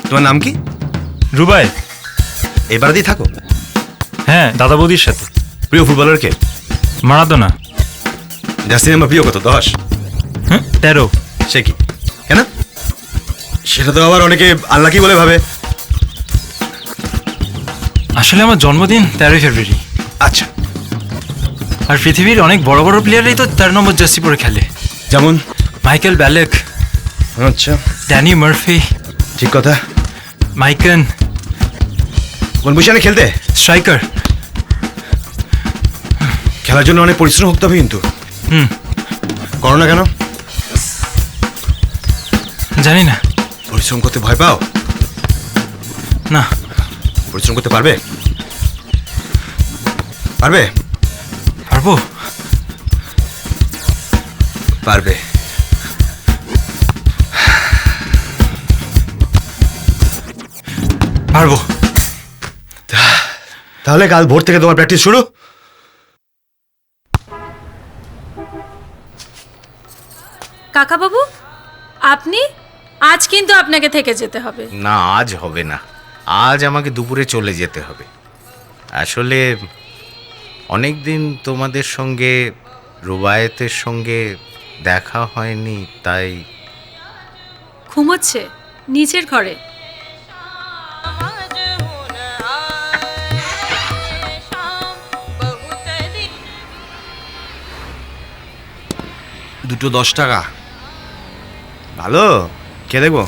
তোমার নাম কি? রুবাই। এই পাড়াতেই থাকো? হ্যাঁ, দাদা বৌদির সাথে। প্রিয় ফুটবলার কে? মারাদোনা। জার্সি নাম্বার প্রিয় কত? 10? হ্যাঁ, 13। সে কি? কেন? সেটা তো আবার অনেকে আনলাকি বলে ভাবে। আসলে আমার জন্মদিন 13 ফেব্রুয়ারি। আচ্ছা। আর পৃথিবীর অনেক বড় বড় প্লেয়ারই তো 13 নম্বর জার্সি পরে খেলে। যেমন? Michael black. আচ্ছা, ড্যানি মার্ফি। ঠিক কথা। মাইকেন। কোন পজিশনে খেলতে? স্ট্রাইকার। খেলার জন্য অনেক পরিশ্রম করতে হবে কিন্তু। করো না কেন? জানি না। পরিশ্রম করতে ভয় পাও? না। পরিশ্রম করতে পারবে? পারবে? পারবো। পারবে। পারবো। তাহলে কাল ভোর থেকে তোমার প্র্যাকটিস শুরু। কাকাবাবু, আপনি আজ কিন্তু আপনাকে থেকে যেতে হবে। না, আজ হবে না। আজ আমাকে দুপুরে চলে যেতে হবে। আসলে অনেক দিন তোমাদের সঙ্গে, রুবায়েতের সঙ্গে দেখা হয়নি, তাই। ঘুমোচ্ছে নিচের ঘরে। দুটো 10 টাকা। ভালো, কে দেখবো?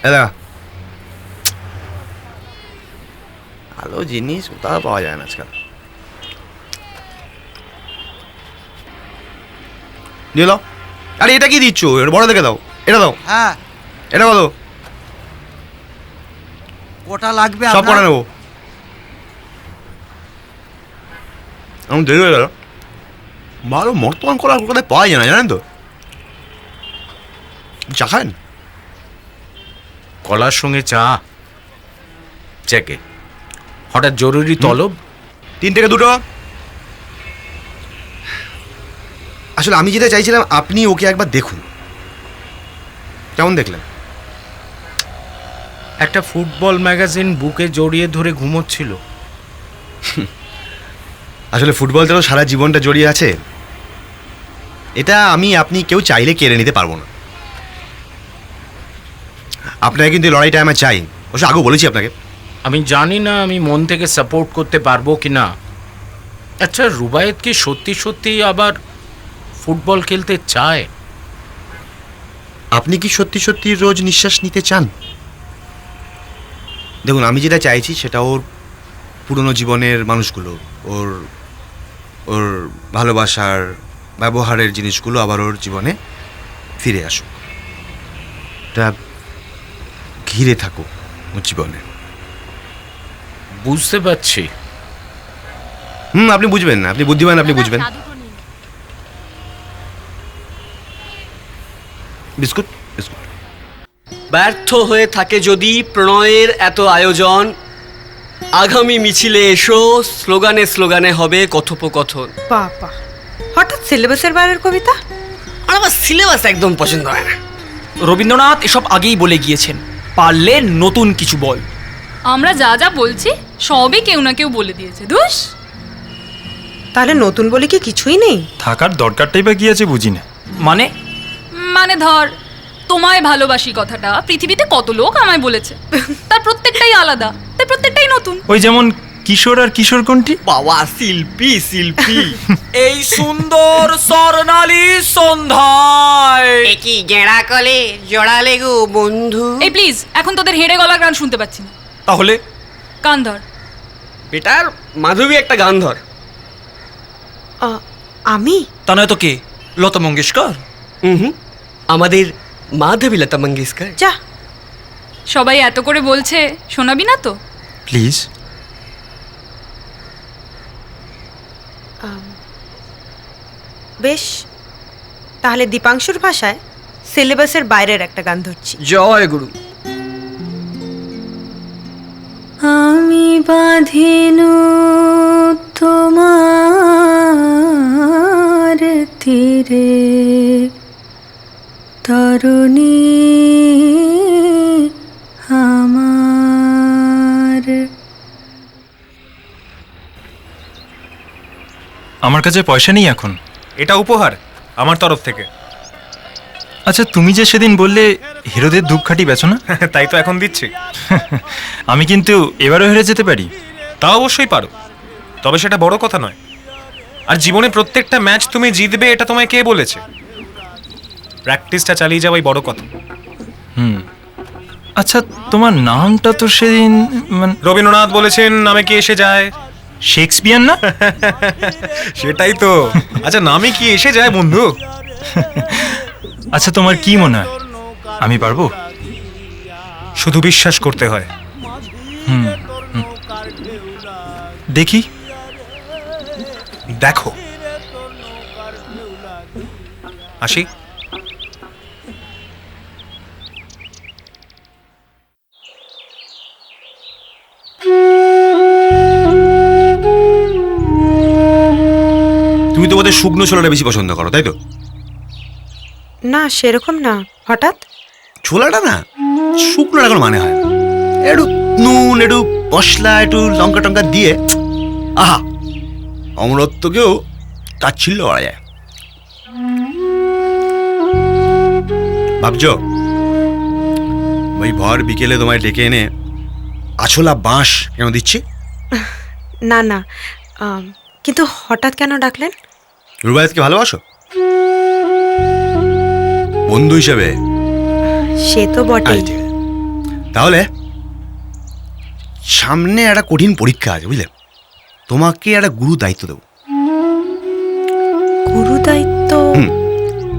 এদা ভালো জিনিস কোথাও পাওয়া যায় না আজকাল। নিয়ে নাও। আরে এটা কি দিচ্ছ? এটা বড় দেখে দাও। এটা দাও। হ্যাঁ, এটা কত? ওটা লাগবে সব করে নেবো। আমি দেরি হয়ে গেল। ভালো মর্তমান কলা কলকাতায় পাওয়া যায় না, জানেন তো? চা খান? কলার সঙ্গে চা? চেকে হঠাৎ জরুরি তলব। 3 থেকে 2। আসলে আমি যেটা চাইছিলাম, আপনি ওকে একবার দেখুন। কেমন দেখলেন? একটা ফুটবল ম্যাগাজিন বুকে জড়িয়ে ধরে ঘুমোচ্ছিল। আসলে ফুটবলটা তো সারা জীবনটা জড়িয়ে আছে। এটা আপনি কেউ চাইলে কেড়ে নিতে পারবো না। আপনাকে কিন্তু এই লড়াইটা আমার চাই। অবশ্য আগেও বলেছি আপনাকে। আমি জানি না আমি মন থেকে সাপোর্ট করতে পারবো কি না। আচ্ছা, রুবায়েত কি সত্যি সত্যি আবার ফুটবল খেলতে চায়? আপনি কি সত্যি সত্যি রোজ নিঃশ্বাস নিতে চান? দেখুন, আমি যেটা চাইছি সেটা ওর পুরনো জীবনের মানুষগুলো, ওর ওর ভালোবাসার, ব্যবহারের জিনিসগুলো আবার ওর জীবনে ফিরে আসুক। তা ঘিরে থাকুক ওর জীবনে। বুঝতে পারছি। আপনি বুঝবেন না, আপনি বুদ্ধিমান, আপনি বুঝবেন। Biscuit biscuit. ব্যর্থ হয়ে থাকে যদি প্রণয়ের এত আয়োজন, আগামী মিছিলে এসো, স্লোগানে স্লোগানে হবে কথোপকথন। বাবা, হঠাৎ সিলেবাসের বাইরের কবিতা? আর আমার সিলেবাস একদম পছন্দ হয় না। রবীন্দ্রনাথ এসব আগেই বলে গিয়েছেন, পারলে নতুন কিছু বল। আমরা যা যা বলছি সবই কেউ না কেউ বলে দিয়েছে। ধুস। তাহলে নতুন বলে কি কিছুই নেই? থাকার দরকারটাই বা কি আছে বুঝি না। মানে ধর, তোমায় ভালোবাসি কথাটা পৃথিবীতে কত লোক আমায় বলেছে, তার প্রত্যেকটাই আলাদা, তাই প্রত্যেকটাই নতুন। ওই যেমন কিশোর আর কিশোর কোনটি? বাবা, শিল্পী শিল্পী। এই সুন্দর স্বর্ণালী সন্ধ্যায় কি গেঁড়া কলে জড়ালে গো বন্ধু। এই প্লিজ, এখন তোদের হেঁড়ে গলা গান শুনতে পাচ্ছি না। তাহলে কান ধর। বেটার মাধবী একটা গান ধর। আমি? তা নয় তো কে? লতা মঙ্গেশকর? আমাদের মাধবী লতা মঙ্গেশকর। যা। সবাই এত করে বলছে, শোনাবি না তো? প্লিজ। বেশ, তাহলে দীপাংশুর ভাষায় সিলেবাসের বাইরের একটা গান ধরছি। জয় গুরু। আমি বাঁধিনু তোমার তীরে তরুণী আমার কাছে পয়সা নেই এখন। এটা উপহার আমার তরফ থেকে। আচ্ছা, তুমি যে সেদিন বললে হিরোদের ধূপকাঠি বেচো না, তাই তো এখন দিচ্ছি। আমি কিন্তু এবারও হেরে যেতে পারি। তা অবশ্যই পারো, তবে সেটা বড় কথা নয়। আর জীবনে প্রত্যেকটা ম্যাচ তুমি জিতবে এটা তোমায় কে বলেছে? প্র্যাকটিসটা চালিয়ে যাওয়াই বড় কথা। আচ্ছা, তোমার নামটা তো সেদিন মানে রবীন্দ্রনাথ বলেছেন নামে কি এসে যায়? শেক্সপিয়ার না? সেটাই তো। আচ্ছা, নামে কি এসে যায় বন্ধু? আচ্ছা, তোমার কি মনে হয় আমি পারবো? শুধু বিশ্বাস করতে হয়। দেখি। দেখো, আসি। তুমি তো বোধহয় শুকনো ছোলাটা বেশি পছন্দ করো, তাই তো? না সেরকম না, হঠাৎ। ছোলাটা না শুকনোর এখন মানে হয় না। একটু নুন, একটু মশলা, একটু লঙ্কা টঙ্কা দিয়ে আহা, অমরত্বকেও তাচ্ছিল্য করা যায়। ভাবছো ওই ভর বিকেলে তোমায় ডেকে এনে আছলা বাঁশ কেন দিচ্ছি? না না, কিন্তু হঠাৎ কেন ডাকলেন? রুবায়েতকে ভালোবাসো বন্ধু হিসেবে? সে তো বটেই। আচ্ছা, ঠিক আছে। তাহলে সামনে একটা কঠিন পরীক্ষা আছে, বুঝলে? তোমাকে একটা গুরু দায়িত্ব দেবো। গুরু দায়িত্ব?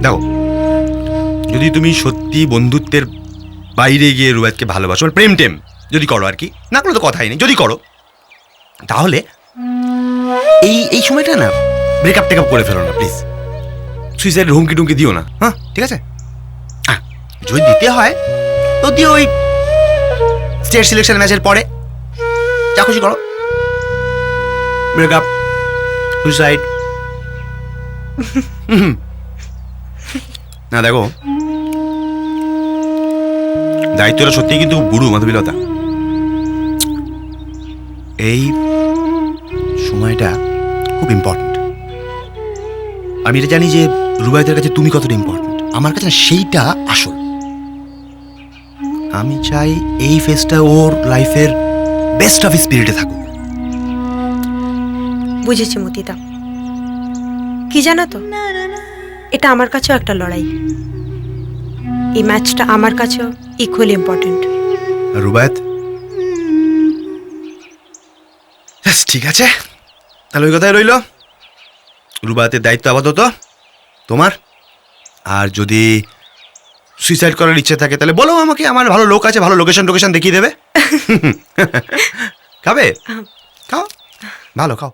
দেখো, যদি তুমি সত্যি বন্ধুত্বের বাইরে গিয়ে রুবায়েতকে ভালোবাসো, মানে প্রেম টেম যদি করো আর কি, না কোনো তো কথাই নেই, যদি করো তাহলে এই সময়টা না ব্রেকআপ টেকআপ করে ফেলো না প্লিজ। সুইসাইডের হুমকি টুমকি দিও না, হ্যাঁ ঠিক আছে? যদি দিতে হয় তো দিও ওই স্টেট সিলেকশন ম্যাচের পরে, যা খুশি করো। Breakup, suicide. না দেখো, দায়িত্বটা সত্যিই কিন্তু গুরু মাধবীলতা। এই সময়টা খুব ইম্পর্টেন্ট। আমি এটা জানি যে রুবায়েতের কাছে তুমি কতটা ইম্পর্টেন্ট, আমার কাছে না সেইটা আসল। আমি চাই এই ফেজটা ওর লাইফের বেস্ট অফ স্পিরিটে থাকুক। বুঝেছি মতিদা। কি জানো তো, এটা আমার কাছেও একটা লড়াই। এই ম্যাচটা আমার কাছেও ইকুয়ালি ইম্পর্টেন্ট। রুবায়েত, ঠিক আছে, তাহলে ওই কথাই রইল। রুবায়েতের দায়িত্ব আপাতত তোমার। আর যদি সুইসাইড করার ইচ্ছে থাকে তাহলে বলো আমাকে, আমার ভালো লোক আছে, ভালো লোকেশন দেখিয়ে দেবে। খাবে? খাও, ভালো খাও।